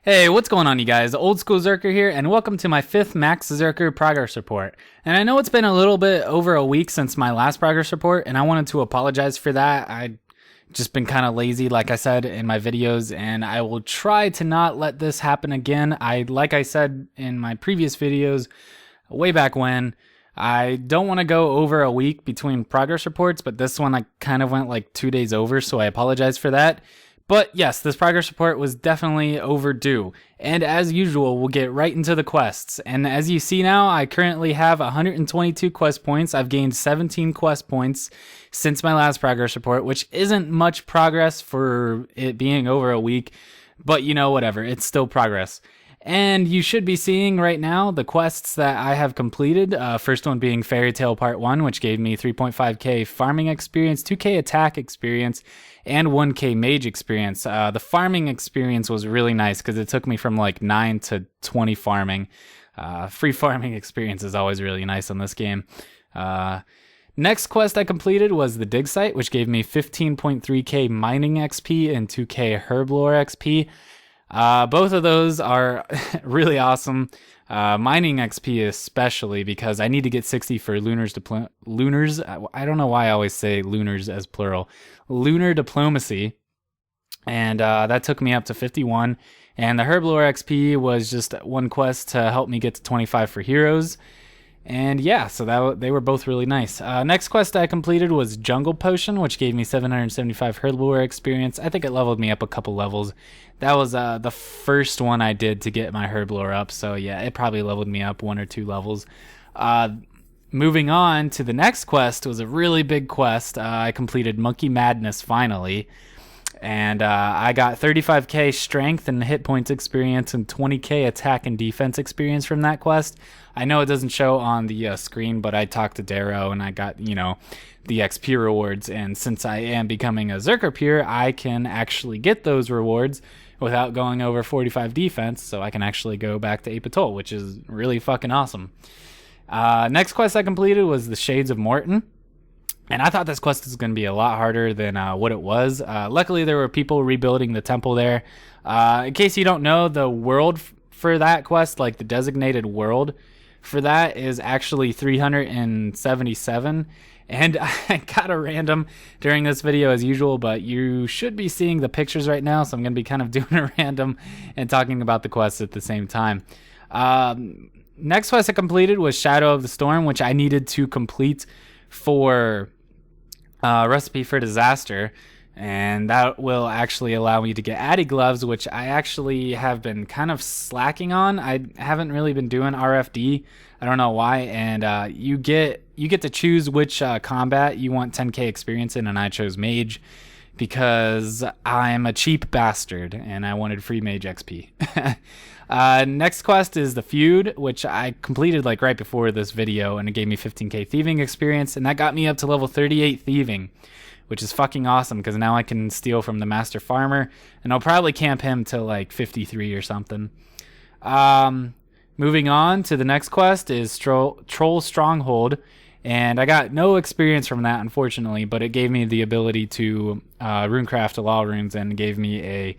Hey, what's going on, you guys? OldSchoolZerker here, and welcome to my 5th Max Zerker progress report. And I know it's been a little bit over a week since my last progress report, and I wanted to apologize for that. I've just been kind of lazy, like I said in my videos, and I will try to not let this happen again. Like I said in my previous videos, way back when, I don't want to go over a week between progress reports, but this one I kind of went like 2 days over, so I apologize for that. But yes, this progress report was definitely overdue. And as usual, we'll get right into the quests. And as you see now, I currently have 122 quest points. I've gained 17 quest points since my last progress report, which isn't much progress for it being over a week. But you know, whatever, it's still progress. And you should be seeing right now the quests that I have completed. First one being Fairy Tale Part 1, which gave me 3.5k farming experience, 2k attack experience, and 1k mage experience. The farming experience was really nice because it took me from like 9 to 20 farming. Free farming experience is always really nice on this game. Next quest I completed was the dig site, which gave me 15.3k mining XP and 2k herb lore XP. Both of those are really awesome. Mining XP especially, because I need to get 60 for lunars. I don't know why I always say lunars as plural. Lunar diplomacy. And that took me up to 51. And the herb lore XP was just one quest to help me get to 25 for heroes. And yeah, so they were both really nice. Next quest I completed was Jungle Potion, which gave me 775 herb lore experience. I think it leveled me up a couple levels. That was the first one I did to get my herb lore up, so yeah, it probably leveled me up 1 or 2 levels. Moving on to the next quest was a really big quest. I completed Monkey Madness finally. And I got 35k strength and hit points experience and 20k attack and defense experience from that quest. I know it doesn't show on the screen, but I talked to Darrow and I got, the XP rewards. And since I am becoming a Zerker peer, I can actually get those rewards without going over 45 defense. So I can actually go back to Apatol, which is really fucking awesome. Next quest I completed was the Shades of Morton. And I thought this quest was going to be a lot harder than what it was. Luckily, there were people rebuilding the temple there. In case you don't know, the world for that quest, like the designated world for that, is actually 377. And I got a random during this video as usual, but you should be seeing the pictures right now, so I'm going to be kind of doing a random and talking about the quest at the same time. Next quest I completed was Shadow of the Storm, which I needed to complete for Recipe for Disaster, and that will actually allow me to get Addy gloves, which I actually have been kind of slacking on. I haven't really been doing RFD. I don't know why. And you get to choose which combat you want 10k experience in, and I chose Mage because I'm a cheap bastard and I wanted free Mage XP. Next quest is the Feud, which I completed like right before this video, and it gave me 15k thieving experience, and that got me up to level 38 thieving, which is fucking awesome because now I can steal from the Master Farmer, and I'll probably camp him till like 53 or something. Moving on to the next quest is Troll Stronghold, and I got no experience from that, unfortunately, but it gave me the ability to runecraft law runes and gave me a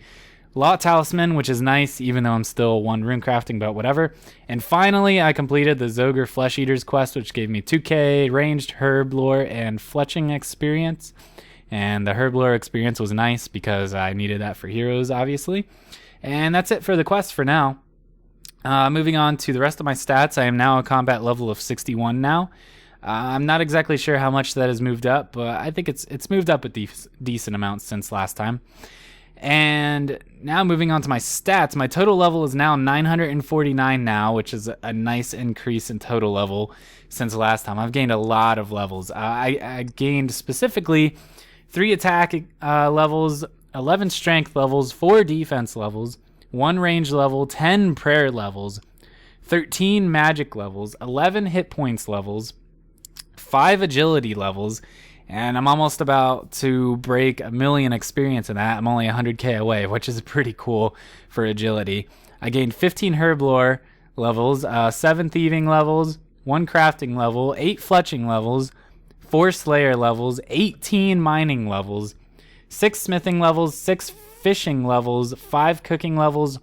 Law Talisman, which is nice, even though I'm still 1 rune crafting, but whatever. And finally, I completed the Zogre Flesh Eaters quest, which gave me 2k ranged herb lore and fletching experience. And the herb lore experience was nice because I needed that for heroes, obviously. And that's it for the quest for now. Moving on to the rest of my stats, I am now a combat level of 61 now. I'm not exactly sure how much that has moved up, but I think it's moved up a decent amount since last time. And now moving on to my stats, my total level is now 949 now, which is a nice increase in total level since last time. I've gained a lot of levels. I gained specifically 3 attack levels, 11 strength levels, 4 defense levels, 1 range level, 10 prayer levels, 13 magic levels, 11 hit points levels, 5 agility levels, and I'm almost about to break 1 million experience in that. I'm only 100k away, which is pretty cool for agility. I gained 15 herb lore levels, 7 thieving levels, 1 crafting level, 8 fletching levels, 4 slayer levels, 18 mining levels, 6 smithing levels, 6 fishing levels, 5 cooking levels,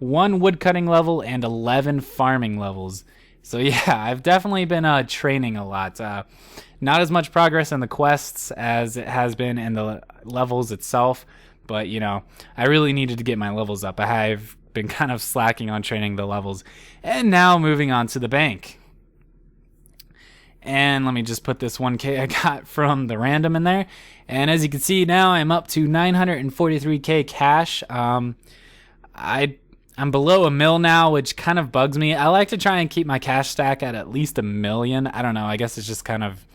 1 woodcutting level, and 11 farming levels. So yeah, I've definitely been training a lot. Not as much progress in the quests as it has been in the levels itself, but you know, I really needed to get my levels up. I've been kind of slacking on training the levels. And now moving on to the bank. And let me just put this 1k I got from the random in there. And as you can see now, I'm up to 943k cash. I'm below $1 million now, which kind of bugs me. I like to try and keep my cash stack at least $1 million. I don't know. I guess it's just kind of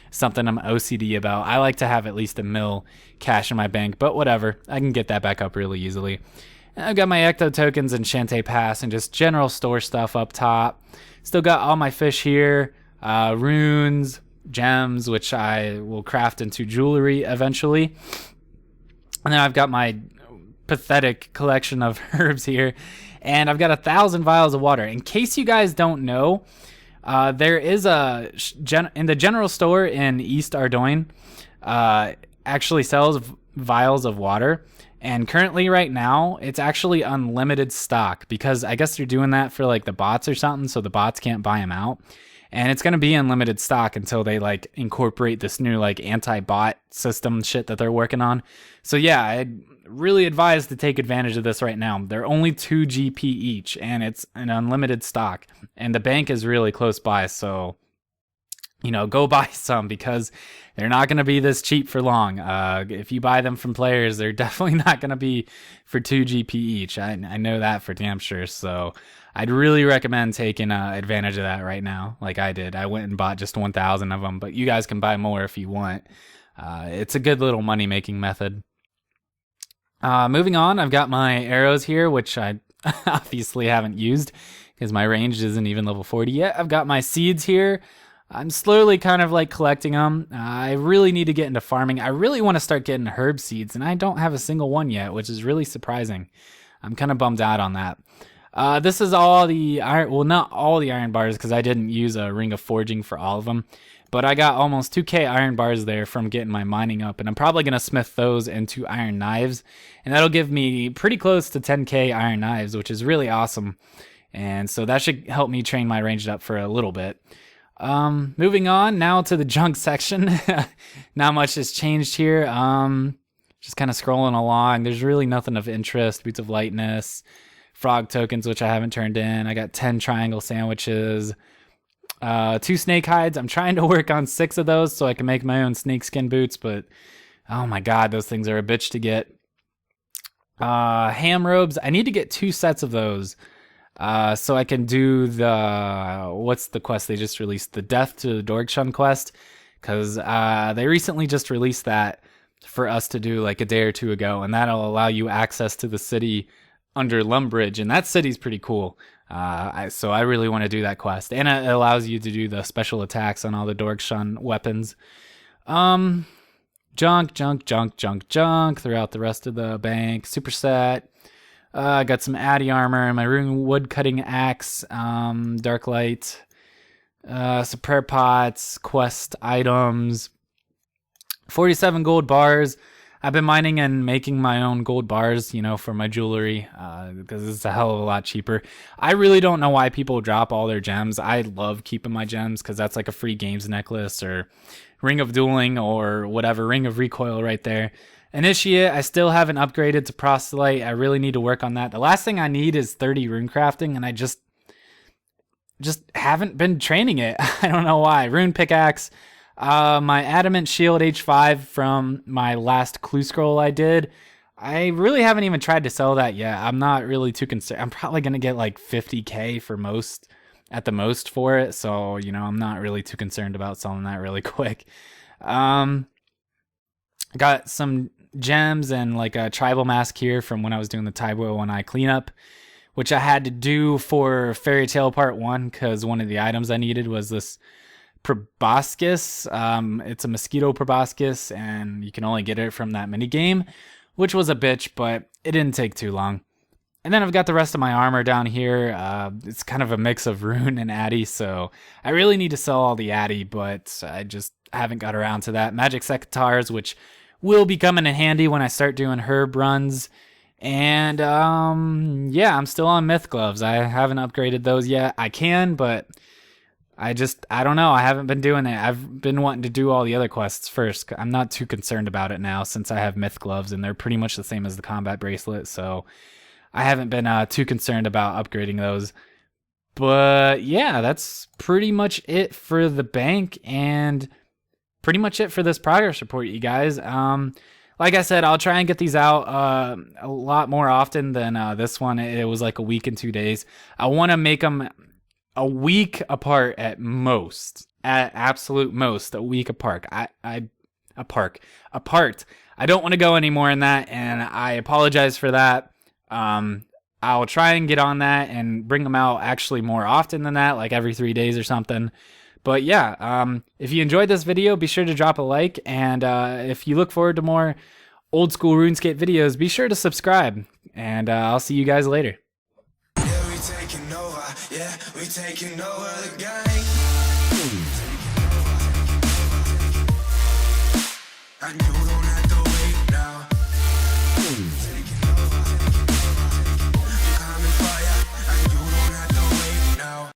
something I'm OCD about. I like to have at least $1 million cash in my bank, but whatever. I can get that back up really easily. And I've got my Ecto tokens and Shantae Pass and just general store stuff up top. Still got all my fish here. Runes, gems, which I will craft into jewelry eventually. And then I've got my pathetic collection of herbs here. And I've got 1,000 vials of water. In case you guys don't know, there is in the general store in East Ardoin, actually sells vials of water. And currently right now, it's actually unlimited stock because I guess they're doing that for like the bots or something, so the bots can't buy them out. And it's going to be unlimited stock until they like incorporate this new like anti-bot system shit that they're working on. So yeah, I'd really advise to take advantage of this right now. They're only 2 GP each and it's an unlimited stock. And the bank is really close by, so you know, go buy some because they're not going to be this cheap for long. If you buy them from players, they're definitely not going to be for 2 GP each. I know that for damn sure. So I'd really recommend taking advantage of that right now, like I did. I went and bought just 1,000 of them, but you guys can buy more if you want. It's a good little money-making method. Moving on, I've got my arrows here, which I obviously haven't used because my range isn't even level 40 yet. I've got my seeds here. I'm slowly kind of like collecting them. I really need to get into farming. I really want to start getting herb seeds, and I don't have a single one yet, which is really surprising. I'm kind of bummed out on that. This is all the iron, well, not all the iron bars because I didn't use a ring of forging for all of them, but I got almost 2k iron bars there from getting my mining up, and I'm probably going to smith those into iron knives, and that'll give me pretty close to 10k iron knives, which is really awesome. And so that should help me train my ranged up for a little bit. Moving on now to the junk section. Not much has changed here. Just kind of scrolling along. There's really nothing of interest. Boots of Lightness, frog tokens, which I haven't turned in. I got 10 triangle sandwiches, 2 snake hides. I'm trying to work on 6 of those so I can make my own snakeskin boots, but oh my god, those things are a bitch to get. Ham robes. I need to get 2 sets of those. So I can do the, what's the quest they just released? The Death to the Dorkshun quest. Because they recently just released that for us to do like a day or two ago. And that'll allow you access to the city under Lumbridge. And that city's pretty cool. So I really want to do that quest. And it allows you to do the special attacks on all the Dorkshun weapons. Junk throughout the rest of the bank. Superset. I got some Addy armor, my rune wood cutting axe, dark light, some prayer pots, quest items, 47 gold bars. I've been mining and making my own gold bars, you know, for my jewelry, because it's a hell of a lot cheaper. I really don't know why people drop all their gems. I love keeping my gems because that's like a free games necklace or ring of dueling or whatever, ring of recoil right there. Initiate, I still haven't upgraded to proselyte. I really need to work on that. The last thing I need is 30 rune crafting, and I just haven't been training it. I don't know why. Rune pickaxe, my adamant shield H5 from my last clue scroll I did. I really haven't even tried to sell that yet. I'm not really too concerned. I'm probably going to get like 50k for most, at the most for it. So, you know, I'm not really too concerned about selling that really quick. I got some gems and like a tribal mask here from when I was doing the Taibo 1 cleanup, which I had to do for Fairy Tale Part 1 because one of the items I needed was this proboscis. It's a mosquito proboscis, and you can only get it from that mini game, which was a bitch, but it didn't take too long. And then I've got the rest of my armor down here. It's kind of a mix of rune and Addy, so I really need to sell all the Addy, but I just haven't got around to that. Magic secateurs, which will be coming in handy when I start doing herb runs. And yeah, I'm still on myth gloves. I haven't upgraded those yet. I can, but I don't know. I haven't been doing it. I've been wanting to do all the other quests first. I'm not too concerned about it now since I have myth gloves and they're pretty much the same as the combat bracelet. So I haven't been too concerned about upgrading those. But yeah, that's pretty much it for the bank and pretty much it for this progress report, you guys. Like I said, I'll try and get these out a lot more often than this one. It was like a week and 2 days. I want to make them a week apart at most, at absolute most, a week apart. Apart. I don't want to go any more than that, and I apologize for that. I'll try and get on that and bring them out actually more often than that, like every 3 days or something. But yeah, if you enjoyed this video, be sure to drop a like, and if you look forward to more old school RuneScape videos, be sure to subscribe, and I'll see you guys later. Yeah, we taking over the game. I know don't have